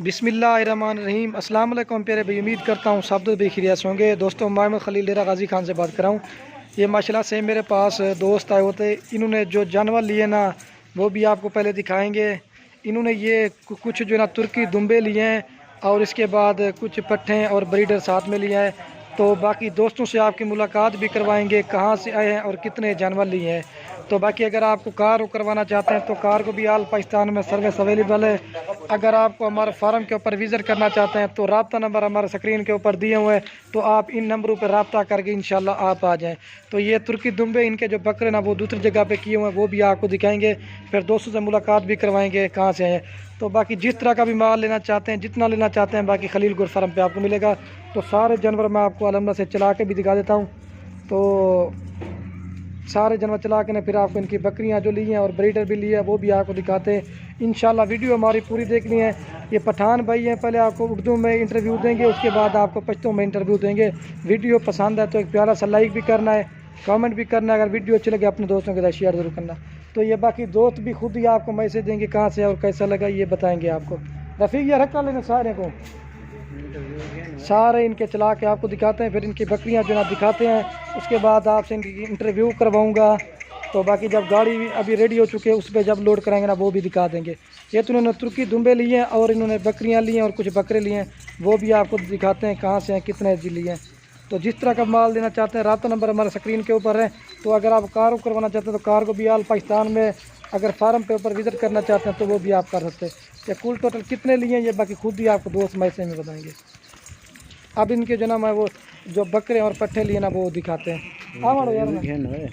बिस्मिल्लाहिर्रहमानिर्रहीम। अस्सलाम वालेकुम प्यारे भाई, उम्मीद करता हूँ सब दोस्त खैरियत होंगे। दोस्तों, मोहम्मद खलील डेरा गाजी खान से बात कर रहा हूँ। ये माशाल्लाह से मेरे पास दोस्त आए होते, इन्होंने जो जानवर लिए ना वो भी आपको पहले दिखाएंगे। इन्होंने ये कुछ जो ना तुर्की दुम्बे लिए हैं और इसके बाद कुछ पट्ठे और ब्रीडर साथ में लिए हैं। तो बाकी दोस्तों से आपकी मुलाकात भी करवाएंगे, कहाँ से आए हैं और कितने जानवर लिए हैं। तो बाकी अगर आपको कार करवाना चाहते हैं तो कार को भी आल पाकिस्तान में सर्विस अवेलेबल है। अगर आपको हमारे फार्म के ऊपर विज़िट करना चाहते हैं तो रब्ता नंबर हमारे स्क्रीन के ऊपर दिए हुए हैं, तो आप इन नंबरों पर रब्ता करके इंशाल्लाह आप आ जाएं। तो ये तुर्की दुम्बे इनके जो बकरे ना वो दूसरी जगह पे किए हुए हैं वो भी आपको दिखाएंगे, फिर दोस्तों से मुलाकात भी करवाएंगे कहाँ से हैं। तो बाकी जिस तरह का भी माल लेना चाहते हैं, जितना लेना चाहते हैं, बाकी खलील गोट फार्म पे आपको मिलेगा। तो सारे जानवर मैं आपको अलहमद से चला के भी दिखा देता हूँ। तो सारे जानवर चला के ना फिर आपको इनकी बकरियां जो ली हैं और ब्रीडर भी लिए हैं वो भी आपको दिखाते हैं इंशाल्लाह। वीडियो हमारी पूरी देखनी है। ये पठान भाई हैं, पहले आपको उर्दू में इंटरव्यू देंगे, उसके बाद आपको पश्तो में इंटरव्यू देंगे। वीडियो पसंद है तो एक प्यारा सा लाइक भी करना है, कमेंट भी करना है। अगर वीडियो अच्छी लगे अपने दोस्तों के साथ शेयर ज़रूर करना। तो ये बाकी दोस्त भी खुद ही आपको मैसेज देंगे कहाँ से और कैसा लगा ये बताएंगे आपको। रफ़ीक ये रखा लेना सारे को, सारे इनके चला के आपको दिखाते हैं, फिर इनकी बकरियां जो ना दिखाते हैं। उसके बाद आपसे इनकी इंटरव्यू करवाऊंगा। तो बाकी जब गाड़ी अभी रेडी हो चुके हैं उस पर जब लोड कराएंगे ना वो भी दिखा देंगे। ये तो इन्होंने तुर्की दुम्बे लिए हैं और इन्होंने बकरियां ली हैं और कुछ बकरे लिए हैं, वो भी आपको दिखाते हैं कहाँ से हैं, कितने जी लिए हैं। तो जिस तरह का माल देना चाहते हैं रब्ता नंबर हमारे स्क्रीन के ऊपर है। तो अगर आप कार करवाना चाहते हैं तो कार को भी आल पाकिस्तान में, अगर फार्म पे ऊपर विज़िट करना चाहते हैं तो वो भी आप कर सकते हैं। या कुल टोटल कितने लिए हैं ये बाकी खुद ही आपको दोस्त मैसेज में बताएंगे। अब इनके जो ना मैं वो जो बकरे और पट्ठे लिए ना वो दिखाते हैं। यार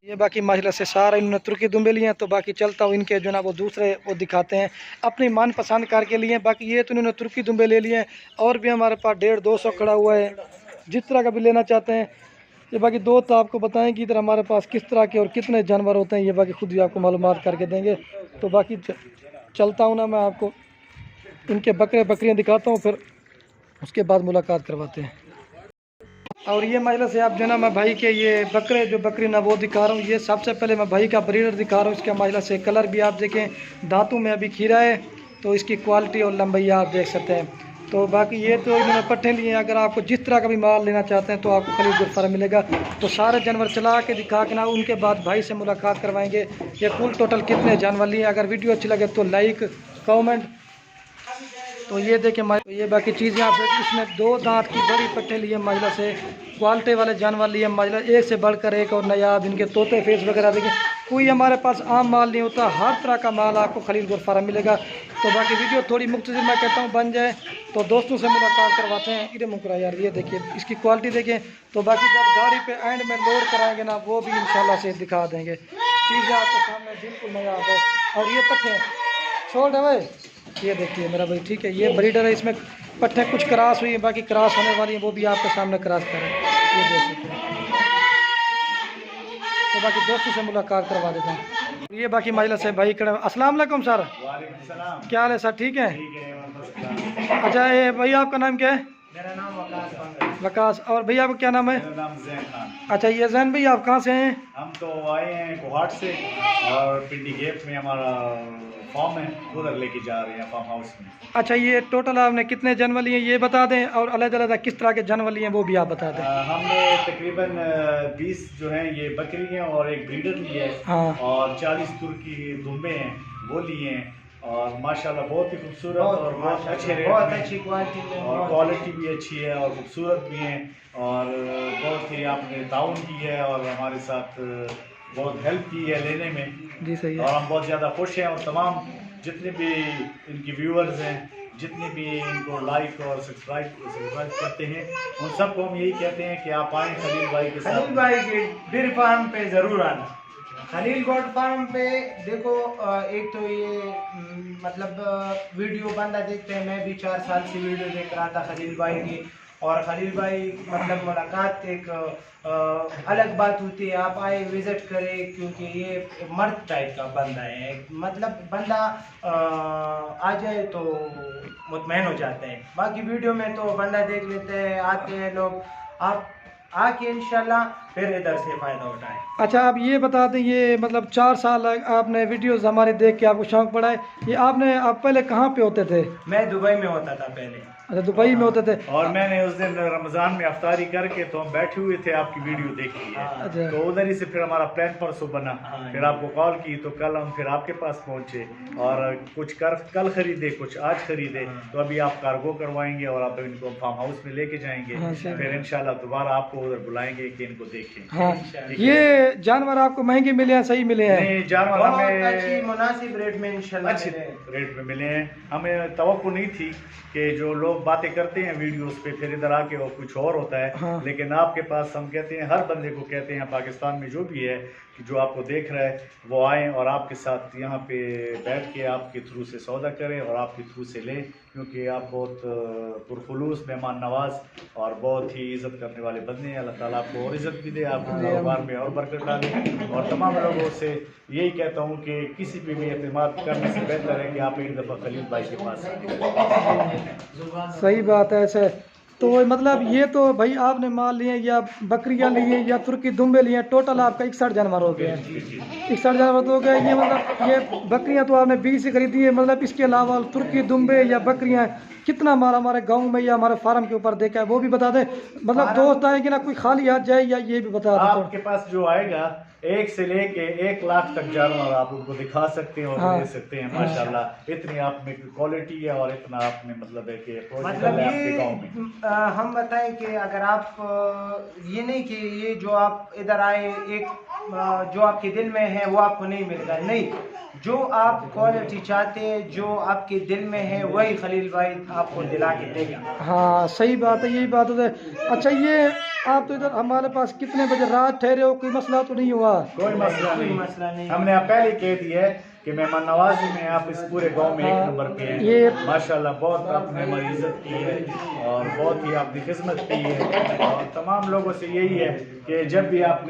ये बाकी माशाल्लाह से सारा इन्होंने तुर्की दुम्बे लिए हैं। तो बाकी चलता हूँ इनके जो ना वो दूसरे वो दिखाते हैं अपनी मन पसंद कार के लिए। बाकी ये तो इन्होंने तुर्की दुम्बे ले लिए हैं और भी हमारे पास 150-200 खड़ा हुआ है, जिस तरह का भी लेना चाहते हैं। ये बाकी दो तो आपको बताएं कि इधर हमारे पास किस तरह के और कितने जानवर होते हैं, ये बाकी खुद भी आपको मालूमात करके देंगे। तो बाकी चलता हूँ ना मैं आपको इनके बकरे बकरियाँ दिखाता हूँ, फिर उसके बाद मुलाकात करवाते हैं। और ये महिला से आप जो ना मैं भाई के ये बकरे जो बकरी ना वो दिखा रहा हूँ। ये सबसे पहले मैं भाई का ब्रीडर दिखा रहा हूँ। इसका महिला से कलर भी आप देखें, दांतों में अभी खीरा है, तो इसकी क्वालिटी और लंबाई आप देख सकते हैं। तो बाकी ये तो इन्होंने पट्ठे लिए हैं। अगर आपको जिस तरह का भी माल लेना चाहते हैं तो आपको खलील गोट फार्म मिलेगा। तो सारे जानवर चला के दिखा के ना उनके बाद भाई से मुलाकात करवाएंगे। ये कुल टोटल कितने जानवर लिए। अगर वीडियो अच्छी लगे तो लाइक कमेंट। तो ये देखें तो ये बाकी चीज़ें आप इसमें 2 दांत की बड़ी पट्टे लिए महिला से, क्वालिटी वाले जानवर लिए महिला, एक से बढ़कर एक और नयाब। इनके तोते फेस वगैरह देखें, कोई हमारे पास आम माल नहीं होता, हर तरह का माल आपको खलील गोट फार्म मिलेगा। तो बाकी वीडियो थोड़ी मुख्तसर मैं कहता हूँ बन जाए तो दोस्तों से मुलाकात करवाते हैं। इधर मुकरा यार, ये देखिए इसकी क्वालिटी देखें। तो बाकी जब गाड़ी पे एंड में लोड कराएंगे ना वो भी इंशाल्लाह से दिखा देंगे। चीज़ें आपके सामने बिल्कुल नयाब है। और ये पट्टे छोड़ है भाई, ये देखिए मेरा भाई, ठीक है। ये ब्रीडर है, इसमें पट्टे कुछ क्रॉस हुई है, बाकी क्रॉस होने वाली है वो भी आपके सामने क्रॉस करें, ये देख सकते हैं। तो बाकी दोस्तों से मुलाकात करवा देता हूँ। ये बाकी महिला से भाई कड़े। अस्सलाम वालेकुम सर, क्या हाल है सर, ठीक है? अच्छा ये भाई आपका नाम क्या है? मेरा नाम वकास। वकास। और भैया आपका क्या नाम है? मेरा नाम जैन खान। अच्छा ये जैन भाई आप कहाँ से हैं? हम तो आए हैं गुवाहाटी से और पिंडी गेप में हमारा फार्म है, उधर लेके जा रहे हैं फार्म हाउस में। अच्छा ये टोटल आपने कितने जानवर लिए ये बता दें, और अलग-अलग किस तरह के जानवर लिए वो भी आप बता दें। हमने तकरीबन 20 जो हैं ये बकरी हैं और एक ब्रीडर लिए है। हाँ। और 40 तुर्की दुम्बे हैं वो लिए हैं। और माशाल्लाह बहुत ही खूबसूरत और बहुत अच्छे रेट, बहुत अच्छी क्वालिटी में, और क्वालिटी भी अच्छी है और खूबसूरत भी हैं। और बहुत ही आपने ताउन की है और हमारे साथ बहुत हेल्प की है लेने में। जी सही है। और हम बहुत ज़्यादा खुश हैं। और तमाम जितने भी इनकी व्यूअर्स हैं, जितने भी इनको लाइक और सब्सक्राइब करते हैं, उन सबको हम यही कहते हैं कि आप आएँ खलील भाई के साथ। खलील भाई के डेयरी फार्म पे ज़रूर आना। खलील गोट फार्म पे देखो, एक तो ये मतलब वीडियो बंदा देखते हैं। मैं भी 4 साल से वीडियो देख रहा था खलील भाई की। और खलील भाई मतलब मुलाकात एक अलग बात होती है। आप आए विज़िट करें, क्योंकि ये मर्द टाइप का बंदा है। मतलब बंदा आ जाए तो मुतमईन हो जाते हैं। बाकी वीडियो में तो बंदा देख लेते हैं, आते हैं लोग। आप आके इंशाल्लाह फिर इधर से फ़ायदा उठाएं। अच्छा, आप ये बता दें, ये मतलब 4 साल आपने वीडियोस हमारे देख के आपको शौक पड़ा है, ये आप पहले कहाँ पे होते थे? मैं दुबई में होता था पहले। अच्छा, दुबई में होते थे। और मैंने उस दिन रमजान में अफ्तारी करके तो हम बैठे हुए थे, आपकी वीडियो देखी है। अच्छा। तो उधर ही से फिर हमारा प्लान परसों बना, फिर आपको कॉल की तो कल हम फिर आपके पास पहुंचे और कुछ कल खरीदे, कुछ आज खरीदे। तो अभी आप कार्गो करवाएंगे और आप इनको फार्म हाउस में लेके जाएंगे, फिर इंशाल्लाह दोबारा आपको उधर बुलाएंगे कि इनको देखें। हाँ, ये जानवर आपको महंगे मिले हैं, सही मिले हैं? नहीं, जानवर हमें मुनासिब रेट में इंशाल्लाह अच्छे रेट में मिले हैं। हमें तवक्को नहीं थी कि जो लोग बातें करते हैं वीडियोस पे फिर इधर आके वो कुछ और होता है। हाँ। लेकिन आपके पास हम कहते हैं, हर बंदे को कहते हैं पाकिस्तान में जो भी है कि जो आपको देख रहा है वो आए और आपके साथ यहाँ पे बैठ के आपके थ्रू से सौदा करें और आपके थ्रू से लें, क्योंकि आप बहुत पुरखुलूस, मेहमान नवाज और बहुत ही इज़्ज़त करने वाले बंदे हैं। अल्लाह ताला आपको और इज़्ज़त भी दे, आपको कारोबार में और बरकत डाले। और तमाम लोगों से यही कहता हूँ कि किसी पे भी एतमाद करने से बेहतर है कि आप एक दफ़ा खलील भाई के पास आए। सही बात है। ऐसे तो मतलब ये तो भाई आपने माल लिए या बकरियां लिए या तुर्की दुम्बे लिए, टोटल आपका 61 जानवर हो गए हैं। 61 जानवर तो हो गए। ये मतलब ये बकरियां तो आपने 20 से खरीदी है, मतलब इसके अलावा तुर्की दुम्बे या बकरियां कितना माल हमारे गांव में या हमारे फार्म के ऊपर देखा है वो भी बता दें। मतलब दोस्त आएंगे ना, कोई खाली हाथ जाए या ये भी बता दें। आपके पास जो आएगा 1 से लेके 1 लाख तक जानवर आप उनको दिखा सकते हैं और हाँ। ले सकते हैं। माशाल्लाह इतनी आप में क्वालिटी है और इतना आप में मतलब है कि मतलब है आपके गांव में। ये हम बताएं कि अगर आप ये नहीं कि ये जो आप इधर आए जो आपके दिल में है वो आपको नहीं मिलता, नहीं, जो आप क्वालिटी चाहते हैं जो आपके दिल में है वही खलील भाई आपको दिला के देगा। हाँ, सही बात है, यही बात है। अच्छा, ये आप तो इधर हमारे पास कितने बजे रात ठहरे हो? कोई मसला तो नहीं हुआ? कोई मसला मसला नहीं। हमने आप पहले कह दिया है कि मेहमान नवाजी में आप इस पूरे गांव में 1 नंबर पे हैं। ये माशाल्लाह बहुत आपने हमारी इज्जत की है और बहुत ही आपकी खिदमत की है। और तमाम लोगों से यही है कि जब भी आप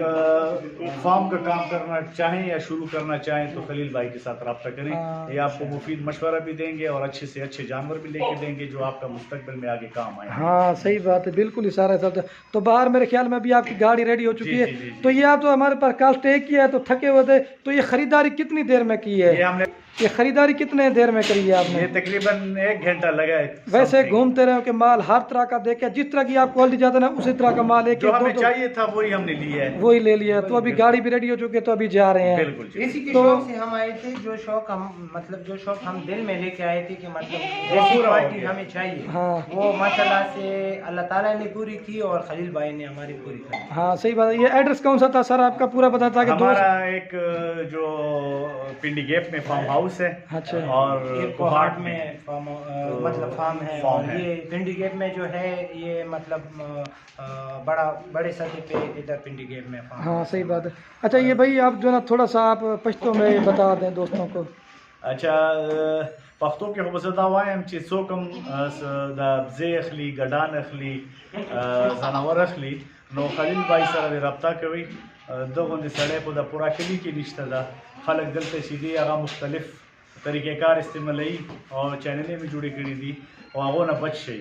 फार्म का काम करना चाहें या शुरू करना चाहें तो खलील भाई के साथ रब्ता करें। ये आपको मुफीद मशवरा भी देंगे और अच्छे से अच्छे जानवर भी लेके देंगे जो आपका मुस्तकबिल में आगे काम आए। हाँ, सही बात है, बिल्कुल इशारा है सब। तो बाहर मेरे ख्याल में अभी आपकी गाड़ी रेडी हो चुकी है। तो ये आप तो हमारे पास कल स्टे किया है तो थके हुए थे, तो ये खरीदारी कितनी देर में की है? ये खरीदारी कितने देर में करी है आपने? ये तकरीबन 1 घंटा लगा है। वैसे घूमते रहे कि माल हर तरह का देखे, जिस तरह की आप क्वालिटी चाहते ना उसी तरह का माल एक जो हमें चाहिए था वही हमने लिया है, वही ले लिया। तो अभी गाड़ी भी रेडी हो चुकी है तो अभी जा रहे हैं। बिल्कुल। इसी के शौक से हम आए थे, जो शौक हम दिल में लेके आए थे कि मतलब जैसी क्वालिटी हमें चाहिए। हाँ, वो माशाल्लाह से अल्लाह ताला ने पूरी की और खलील भाई ने हमारी पूरी की। हाँ, सही बात है। ये एड्रेस कौन सा था सर आपका? पूरा बता था कि हमारा एक जो पिंडी गेप में फार्म हाउस है। अच्छा। और कोहाट में मतलब फार्म है। और ये पिंडी गेप में जो है ये मतलब बड़े सतह पे इधर पिंडी गेप में फार्म। हाँ, सही बात है। अच्छा, ये भाई आप जो ना थोड़ा सा आप पश्तो में बता दें दोस्तों को। अच्छा, पख्तो के खुबसदा वायम ची सोकम दा बजे अखली गडान अखली जानवर अखली नो खलील भाई सर रब्ता कवी दो सड़े को दा पूरा कली की निश्ता दा खलक दलते सीधी आगा मुख्तलिफ तरीक़ेकार इस्तेमाली और चैनलें में जुड़ी करी दी और आगो न बच शई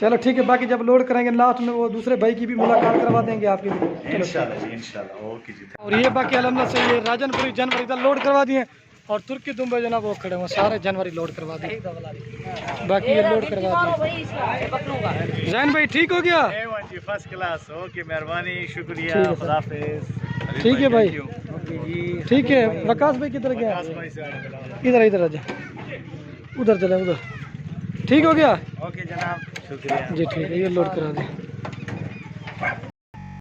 चलो ठीक है, बाकी जब लोड करेंगे लास्ट में वो दूसरे भाई की भी मुलाकात करवा देंगे आपकी भी। इंशाल्लाह जी, इंशाल्लाह। ओके जी। और ये बाकी अलहमद से ये राजनपुरी जानवर इधर लोड करवा दिए और तुर्की दुम्बे जो ना वो खड़े हुए सारे जानवर लोड करवा दिए, बाकी ये लोड करवा दिए। जैन भाई ठीक हो गया? First class. ओके, मेहरबानी, शुक्रिया, खुदा हाफिज़। ठीक है भाई। ठीक है। वकास भाई किधर गया? इधर इधर आ जा, उधर चले उधर। ठीक हो गया? ओके जनाब, शुक्रिया जी ठीक है, ये लोड करा दें।